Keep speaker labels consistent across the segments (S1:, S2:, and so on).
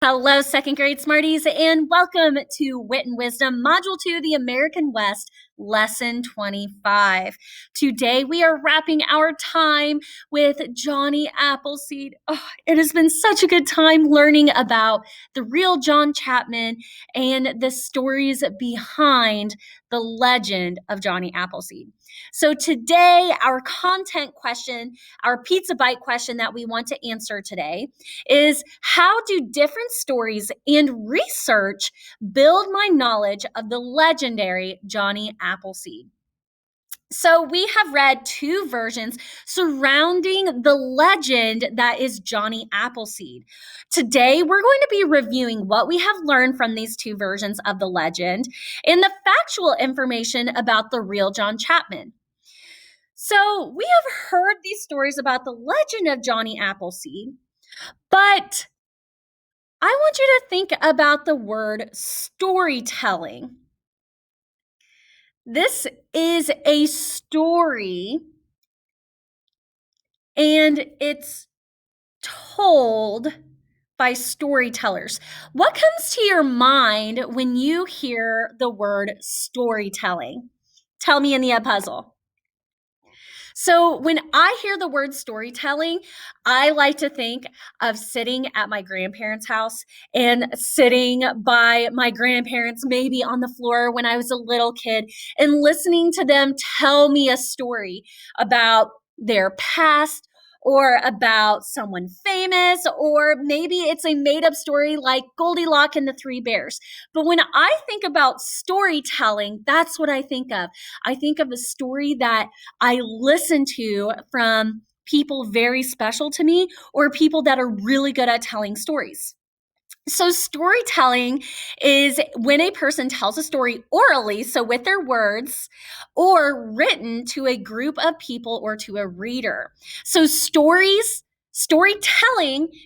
S1: Hello, second grade Smarties, and welcome to Wit and Wisdom, Module 2, the American West, Lesson 25. Today, we are wrapping our time with Johnny Appleseed. Oh, it has been such a good time learning about the real John Chapman and the stories behind the legend of Johnny Appleseed. So today, our content question, our pizza bite question that we want to answer today is, how do different stories and research build my knowledge of the legendary Johnny Appleseed? So we have read two versions surrounding the legend that is Johnny Appleseed. Today, we're going to be reviewing what we have learned from these two versions of the legend and the factual information about the real John Chapman. So we have heard these stories about the legend of Johnny Appleseed, but I want you to think about the word storytelling. This is a story, and it's told by storytellers. What comes to your mind when you hear the word storytelling? Tell me in the puzzle. So when I hear the word storytelling, I like to think of sitting at my grandparents' house and sitting by my grandparents, maybe on the floor when I was a little kid, and listening to them tell me a story about their past or about someone famous, or maybe it's a made-up story like Goldilocks and the Three Bears. But when I think about storytelling, that's what I think of. I think of a story that I listen to from people very special to me or people that are really good at telling stories. So storytelling is when a person tells a story orally, so with their words, or written to a group of people or to a reader. So storytelling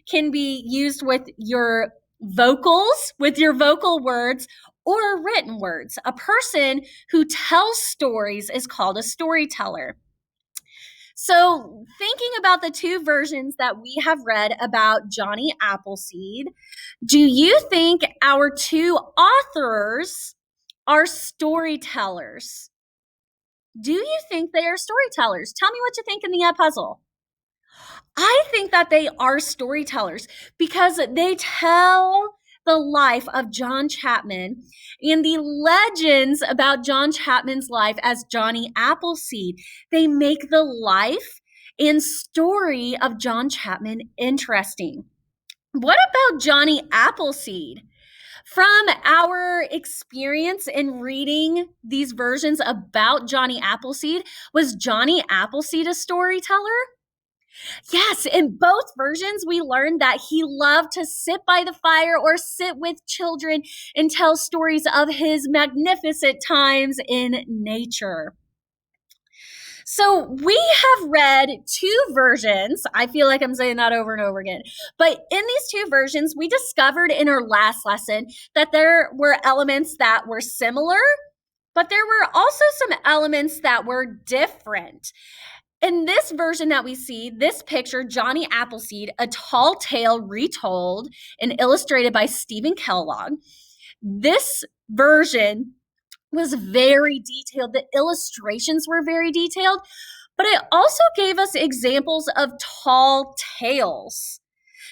S1: can be used with your vocal words, or written words. A person who tells stories is called a storyteller. So, thinking about the two versions that we have read about Johnny Appleseed, do you think our two authors are storytellers? Do you think they are storytellers? Tell me what you think in the puzzle. I think that they are storytellers because they tell the life of John Chapman and the legends about John Chapman's life as Johnny Appleseed. They make the life and story of John Chapman interesting. What about Johnny Appleseed? From our experience in reading these versions about Johnny Appleseed, was Johnny Appleseed a storyteller? Yes, in both versions, we learned that he loved to sit by the fire or sit with children and tell stories of his magnificent times in nature. So we have read two versions. I feel like I'm saying that over and over again. But in these two versions, we discovered in our last lesson that there were elements that were similar, but there were also some elements that were different. In this version that we see, this picture, Johnny Appleseed, a tall tale retold and illustrated by Stephen Kellogg. This version was very detailed. The illustrations were very detailed, but it also gave us examples of tall tales.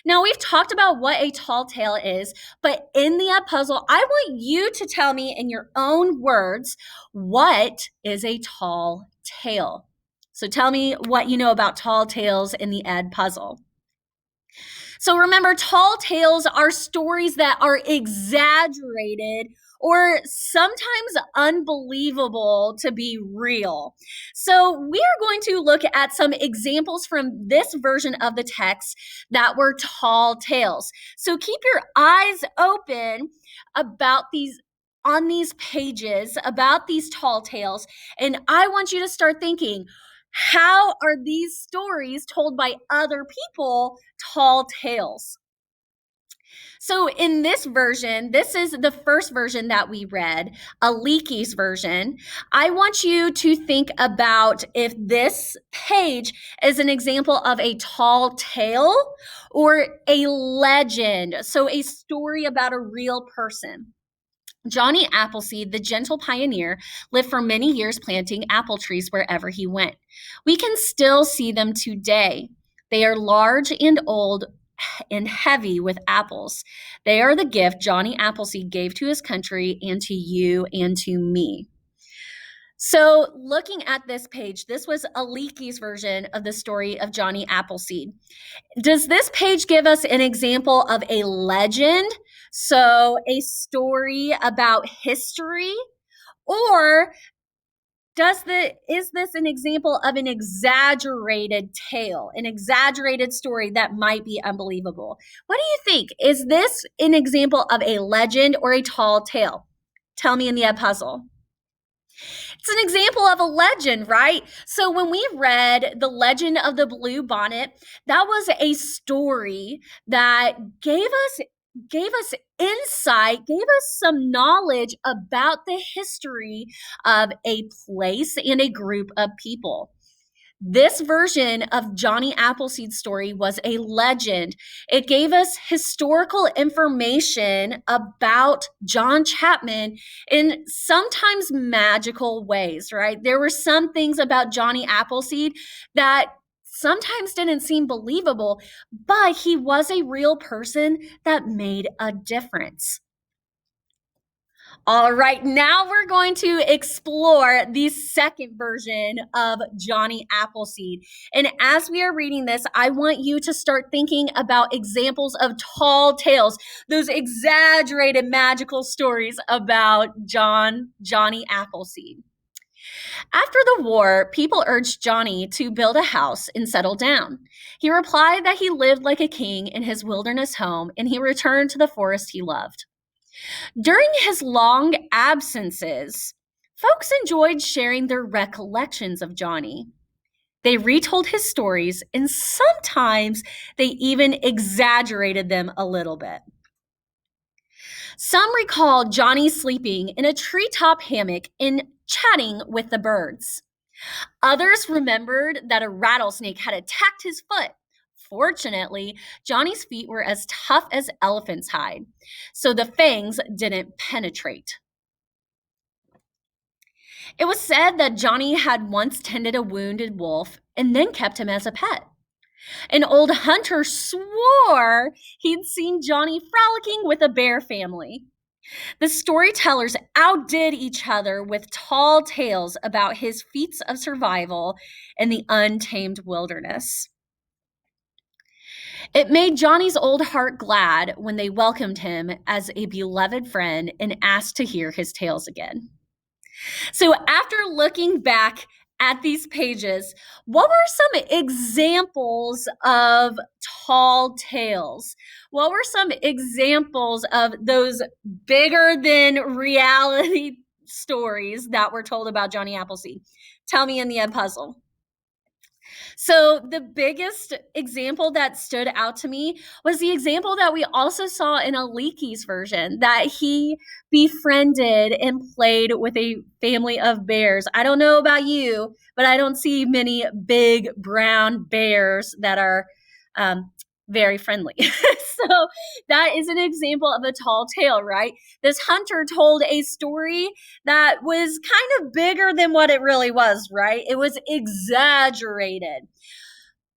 S1: Now, we've talked about what a tall tale is, but in the puzzle, I want you to tell me in your own words, what is a tall tale? So tell me what you know about tall tales in the Ed puzzle. So remember, tall tales are stories that are exaggerated or sometimes unbelievable to be real. So we are going to look at some examples from this version of the text that were tall tales. So keep your eyes open about on these pages about these tall tales, and I want you to start thinking, how are these stories told by other people tall tales? So in this version, this is the first version that we read, Aliki's version. I want you to think about if this page is an example of a tall tale or a legend. So a story about a real person. Johnny Appleseed, the gentle pioneer, lived for many years planting apple trees wherever he went. We can still see them today. They are large and old and heavy with apples. They are the gift Johnny Appleseed gave to his country and to you and to me. So, looking at this page, this was Aliki's version of the story of Johnny Appleseed. Does this page give us an example of a legend? So, a story about history? Or is this an example of an exaggerated tale, an exaggerated story that might be unbelievable? What do you think? Is this an example of a legend or a tall tale? Tell me in the puzzle. It's an example of a legend, right? So when we read The Legend of the Blue Bonnet, that was a story that gave us insight, gave us some knowledge about the history of a place and a group of people. This version of Johnny Appleseed's story was a legend. It gave us historical information about John Chapman in sometimes magical ways, right? There were some things about Johnny Appleseed that sometimes didn't seem believable, but he was a real person that made a difference. All right, now we're going to explore the second version of Johnny Appleseed. And as we are reading this, I want you to start thinking about examples of tall tales, those exaggerated magical stories about Johnny Appleseed. After the war, people urged Johnny to build a house and settle down. He replied that he lived like a king in his wilderness home and he returned to the forest he loved. During his long absences, folks enjoyed sharing their recollections of Johnny. They retold his stories, and sometimes they even exaggerated them a little bit. Some recalled Johnny sleeping in a treetop hammock and chatting with the birds. Others remembered that a rattlesnake had attacked his foot. Fortunately, Johnny's feet were as tough as elephant's hide, so the fangs didn't penetrate. It was said that Johnny had once tended a wounded wolf and then kept him as a pet. An old hunter swore he'd seen Johnny frolicking with a bear family. The storytellers outdid each other with tall tales about his feats of survival in the untamed wilderness. It made Johnny's old heart glad when they welcomed him as a beloved friend and asked to hear his tales again. So, after looking back at these pages, what were some examples of tall tales? What were some examples of those bigger than reality stories that were told about Johnny Appleseed? Tell me in the puzzle. So, the biggest example that stood out to me was the example that we also saw in Aliki's version, that he befriended and played with a family of bears. I don't know about you, but I don't see many big brown bears that are very friendly. So, that is an example of a tall tale, right? This hunter told a story that was kind of bigger than what it really was, right? It was exaggerated.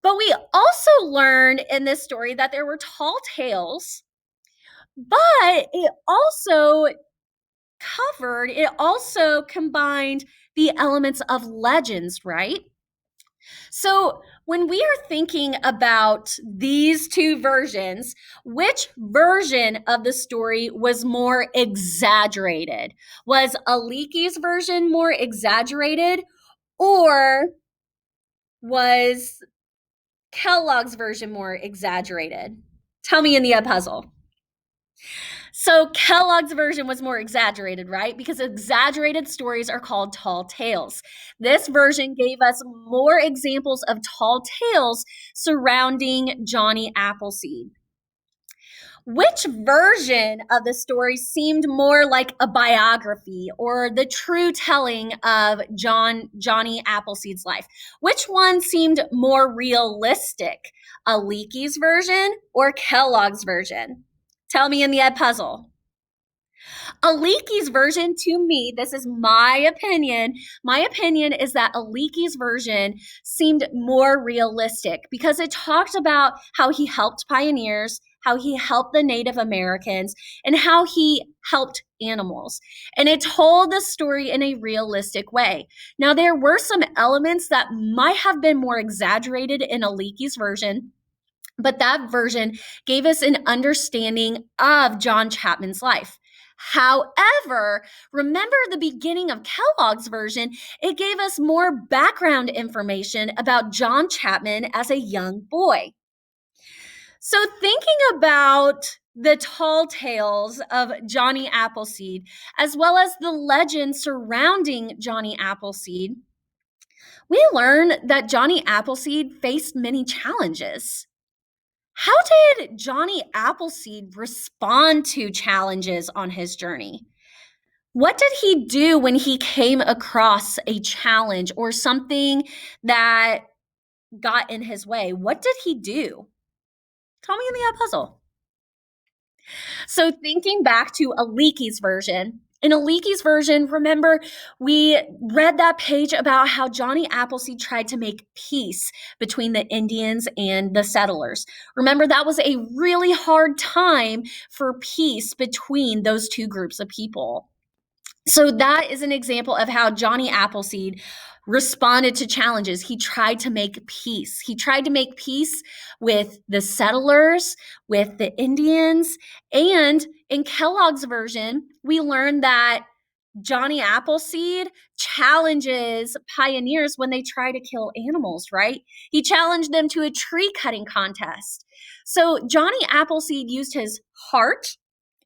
S1: But we also learned in this story that there were tall tales, but it also combined the elements of legends, right? So when we are thinking about these two versions, which version of the story was more exaggerated? Was Aliki's version more exaggerated, or was Kellogg's version more exaggerated? Tell me in the puzzle. So Kellogg's version was more exaggerated, right? Because exaggerated stories are called tall tales. This version gave us more examples of tall tales surrounding Johnny Appleseed. Which version of the story seemed more like a biography or the true telling of Johnny Appleseed's life? Which one seemed more realistic? Aleki's version or Kellogg's version? Tell me in the Ed Puzzle. Aleki's version, to me, this is my opinion. My opinion is that Aleki's version seemed more realistic because it talked about how he helped pioneers, how he helped the Native Americans, and how he helped animals. And it told the story in a realistic way. Now, there were some elements that might have been more exaggerated in Aleki's version, but that version gave us an understanding of John Chapman's life. However, remember the beginning of Kellogg's version, it gave us more background information about John Chapman as a young boy. So, thinking about the tall tales of Johnny Appleseed, as well as the legend surrounding Johnny Appleseed, we learn that Johnny Appleseed faced many challenges. How did Johnny Appleseed respond to challenges on his journey? What did he do when he came across a challenge or something that got in his way? What did he do? Tell me in the puzzle. So thinking back to Aleki's version, in Aleki's version, remember, we read that page about how Johnny Appleseed tried to make peace between the Indians and the settlers. Remember, that was a really hard time for peace between those two groups of people. So that is an example of how Johnny Appleseed responded to challenges. He tried to make peace. He tried to make peace with the settlers, with the Indians, and in Kellogg's version, we learned that Johnny Appleseed challenges pioneers when they try to kill animals, right? He challenged them to a tree cutting contest. So Johnny Appleseed used his heart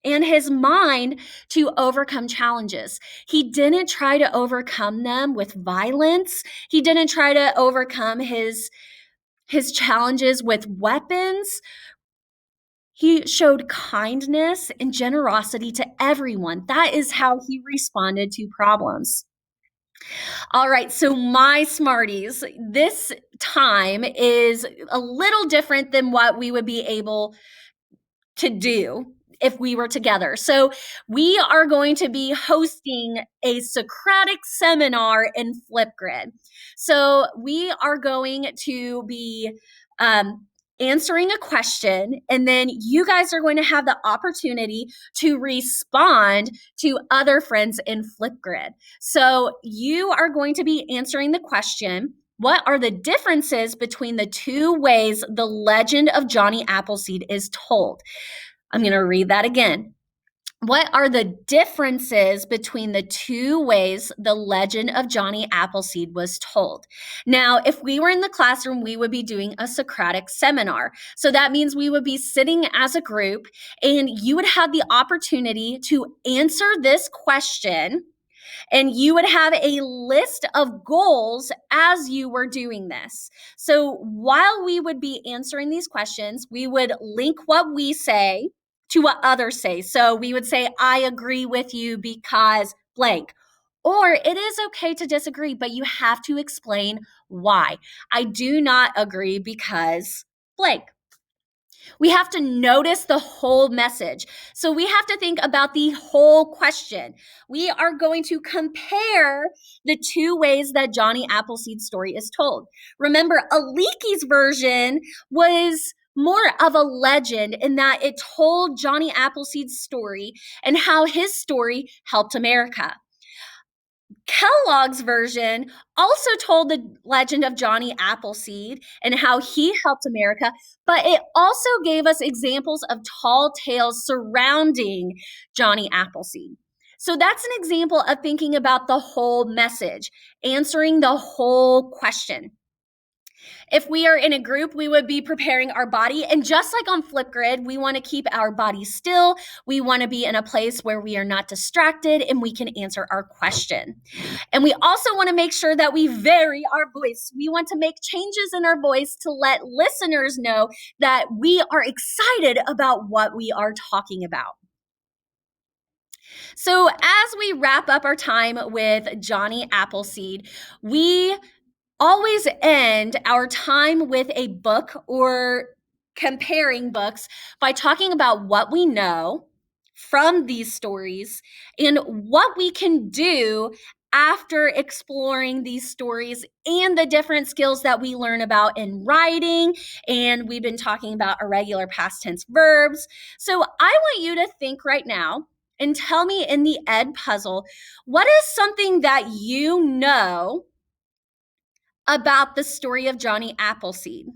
S1: and his mind to overcome challenges. He didn't try to overcome them with violence. He didn't try to overcome his challenges with weapons. He showed kindness and generosity to everyone. That is how he responded to problems. All right, so my Smarties, this time is a little different than what we would be able to do if we were together. So we are going to be hosting a Socratic Seminar in Flipgrid. So we are going to be answering a question, and then you guys are going to have the opportunity to respond to other friends in Flipgrid. So you are going to be answering the question, what are the differences between the two ways the legend of Johnny Appleseed is told? I'm going to read that again. What are the differences between the two ways the legend of Johnny Appleseed was told? Now, if we were in the classroom, we would be doing a Socratic seminar. So that means we would be sitting as a group and you would have the opportunity to answer this question. And you would have a list of goals as you were doing this. So while we would be answering these questions, we would link what we say to what others say. So we would say, I agree with you because blank. Or it is okay to disagree, but you have to explain why. I do not agree because blank. We have to notice the whole message. So we have to think about the whole question. We are going to compare the two ways that Johnny Appleseed's story is told. Remember, Aleki's version was more of a legend in that it told Johnny Appleseed's story and how his story helped America. Kellogg's version also told the legend of Johnny Appleseed and how he helped America, but it also gave us examples of tall tales surrounding Johnny Appleseed. So that's an example of thinking about the whole message, answering the whole question. If we are in a group, we would be preparing our body. And just like on Flipgrid, we want to keep our body still. We want to be in a place where we are not distracted and we can answer our question. And we also want to make sure that we vary our voice. We want to make changes in our voice to let listeners know that we are excited about what we are talking about. So as we wrap up our time with Johnny Appleseed, we always end our time with a book or comparing books by talking about what we know from these stories and what we can do after exploring these stories and the different skills that we learn about in writing. And we've been talking about irregular past tense verbs. So I want you to think right now and tell me in the Ed puzzle, what is something that you know about the story of Johnny Appleseed?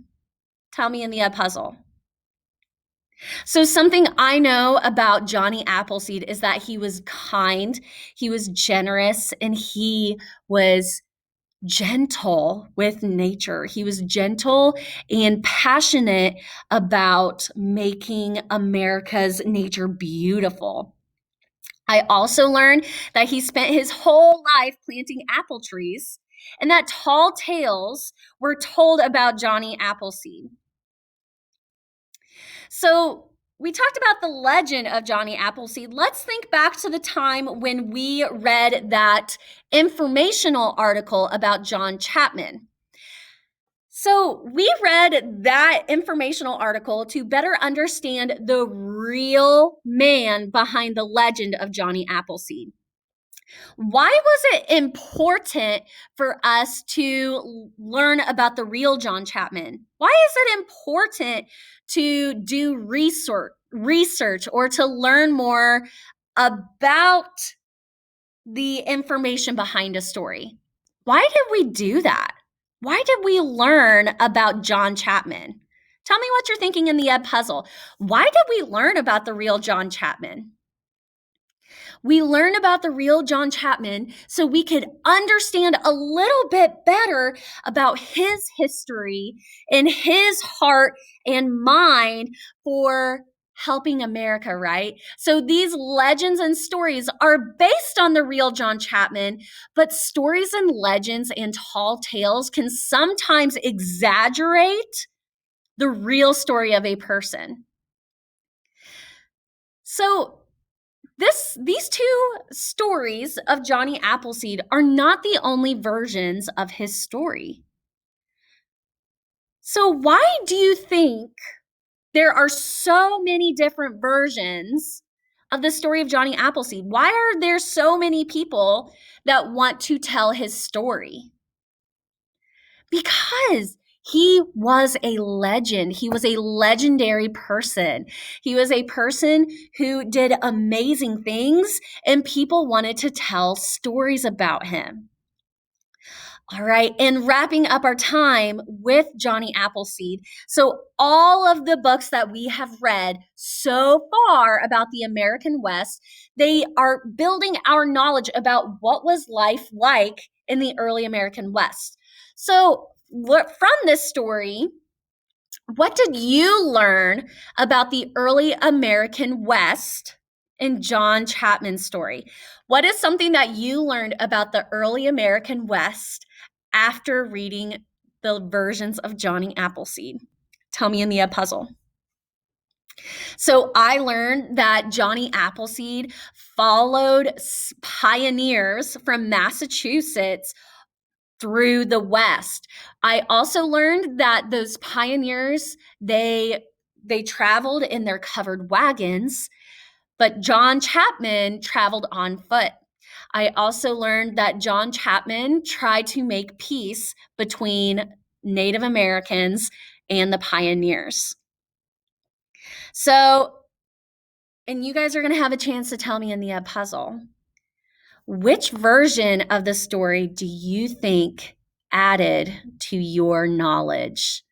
S1: Tell me in the puzzle. So something I know about Johnny Appleseed is that he was kind, he was generous, and he was gentle with nature. He was gentle and passionate about making America's nature beautiful. I also learned that he spent his whole life planting apple trees and that tall tales were told about Johnny Appleseed. So we talked about the legend of Johnny Appleseed. Let's think back to the time when we read that informational article about John Chapman. So we read that informational article to better understand the real man behind the legend of Johnny Appleseed. Why was it important for us to learn about the real John Chapman? Why is it important to do research or to learn more about the information behind a story? Why did we do that? Why did we learn about John Chapman? Tell me what you're thinking in the Ed puzzle. Why did we learn about the real John Chapman? We learn about the real John Chapman so we could understand a little bit better about his history and his heart and mind for helping America, right? So these legends and stories are based on the real John Chapman, but stories and legends and tall tales can sometimes exaggerate the real story of a person. So these two stories of Johnny Appleseed are not the only versions of his story. So why do you think there are so many different versions of the story of Johnny Appleseed? Why are there so many people that want to tell his story? Because he was a legend. He was a legendary person. He was a person who did amazing things, and people wanted to tell stories about him. All right, and wrapping up our time with Johnny Appleseed. So, all of the books that we have read so far about the American West, they are building our knowledge about what was life like in the early American West. So, from this story, what did you learn about the early American West in John Chapman's story? What is something that you learned about the early American West after reading the versions of Johnny Appleseed? Tell me in the puzzle. So I learned that Johnny Appleseed followed pioneers from Massachusetts through the West. I also learned that those pioneers, they traveled in their covered wagons, but John Chapman traveled on foot. I also learned that John Chapman tried to make peace between Native Americans and the pioneers. So, and you guys are going to have a chance to tell me in the puzzle, which version of the story do you think added to your knowledge?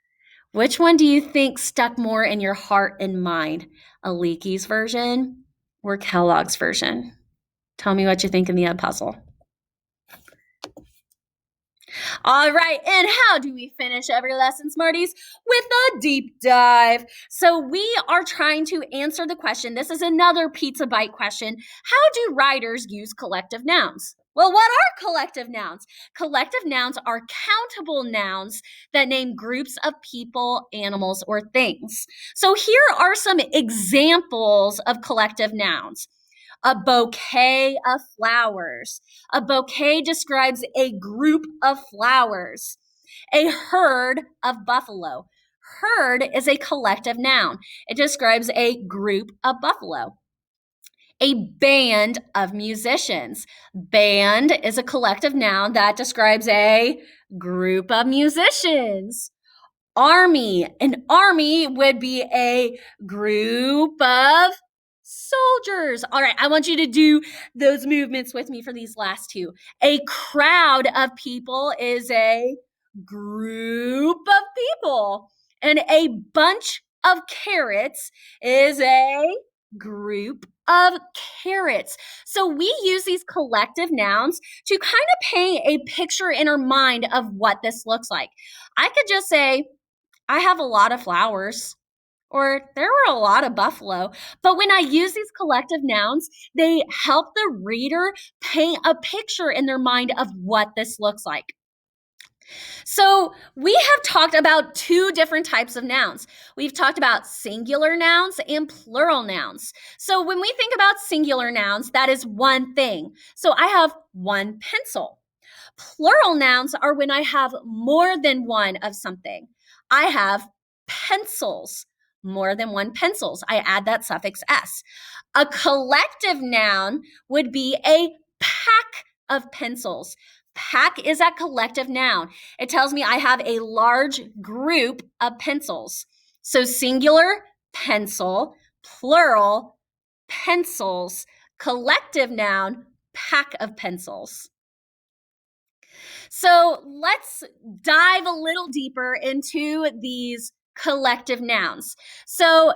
S1: Which one do you think stuck more in your heart and mind? Aleki's version or Kellogg's version? Tell me what you think in the puzzle. All right, and how do we finish every lesson, Smarties? With a deep dive. So we are trying to answer the question. This is another pizza bite question. How do writers use collective nouns? Well, what are collective nouns? Collective nouns are countable nouns that name groups of people, animals, or things. So here are some examples of collective nouns. A bouquet of flowers. A bouquet describes a group of flowers. A herd of buffalo. Herd is a collective noun. It describes a group of buffalo. A band of musicians. Band is a collective noun that describes a group of musicians. Army. An army would be a group of soldiers. All right, I want you to do those movements with me for these last two. A crowd of people is a group of people. And a bunch of carrots is a group of carrots. So we use these collective nouns to kind of paint a picture in our mind of what this looks like. I could just say, I have a lot of flowers, or there were a lot of buffalo. But when I use these collective nouns, they help the reader paint a picture in their mind of what this looks like. So we have talked about two different types of nouns. We've talked about singular nouns and plural nouns. So when we think about singular nouns, that is one thing. So I have one pencil. Plural nouns are when I have more than one of something. I have pencils, more than one pencils. I add that suffix s. A collective noun would be a pack of pencils. Pack is a collective noun. It tells me I have a large group of pencils. So singular, pencil, plural, pencils, collective noun, pack of pencils. So let's dive a little deeper into these collective nouns. So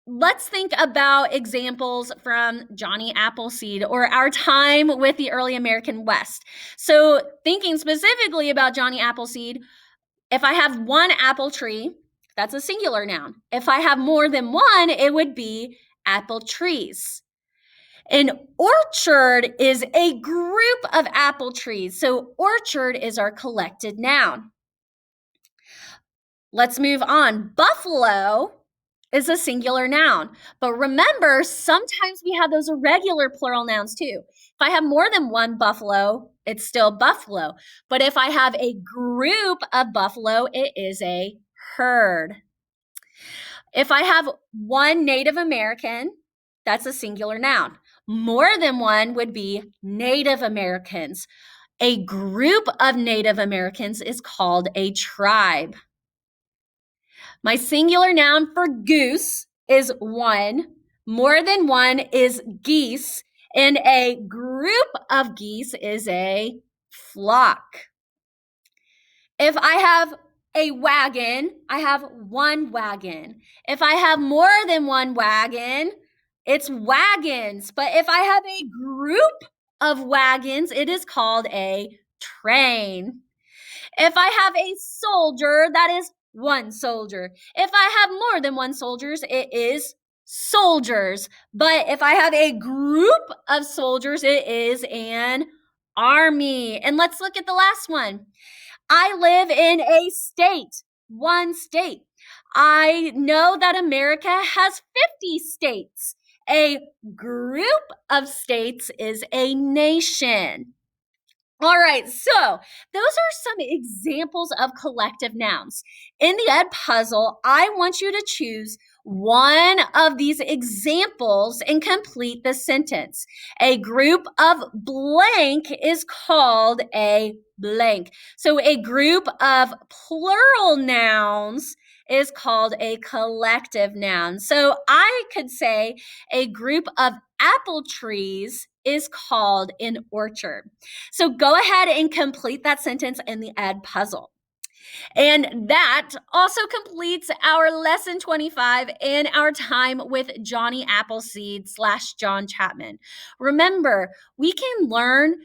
S1: let's think about examples from Johnny Appleseed or our time with the early American West. So thinking specifically about Johnny Appleseed, if I have one apple tree, that's a singular noun. If I have more than one, it would be apple trees. An orchard is a group of apple trees. So orchard is our collected noun. Let's move on. Buffalo is a singular noun. But remember, sometimes we have those irregular plural nouns too. If I have more than one buffalo, it's still buffalo. But if I have a group of buffalo, it is a herd. If I have one Native American, that's a singular noun. More than one would be Native Americans. A group of Native Americans is called a tribe. My singular noun for goose is one. More than one is geese. And a group of geese is a flock. If I have a wagon, I have one wagon. If I have more than one wagon, it's wagons. But if I have a group of wagons, it is called a train. If I have a soldier, that is one soldier. If I have more than one soldiers, it is soldiers. But if I have a group of soldiers, it is an army. And let's look at the last one. I live in a state, one state. I know that America has 50 states. A group of states is a nation. All right, so those are some examples of collective nouns. In the Ed puzzle, I want you to choose one of these examples and complete the sentence. A group of blank is called a blank. So a group of plural nouns is called a collective noun. So I could say a group of apple trees is called an orchard. So go ahead and complete that sentence in the Ed puzzle. And that also completes our lesson 25 and our time with Johnny Appleseed / John Chapman. Remember, we can learn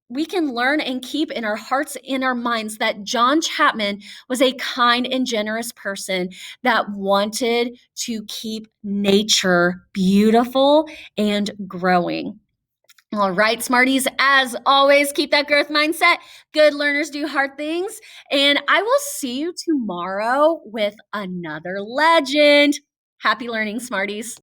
S1: we can learn and keep in our hearts, in our minds, that John Chapman was a kind and generous person that wanted to keep nature beautiful and growing. All right, Smarties, as always, keep that growth mindset. Good learners do hard things. And I will see you tomorrow with another legend. Happy learning, Smarties.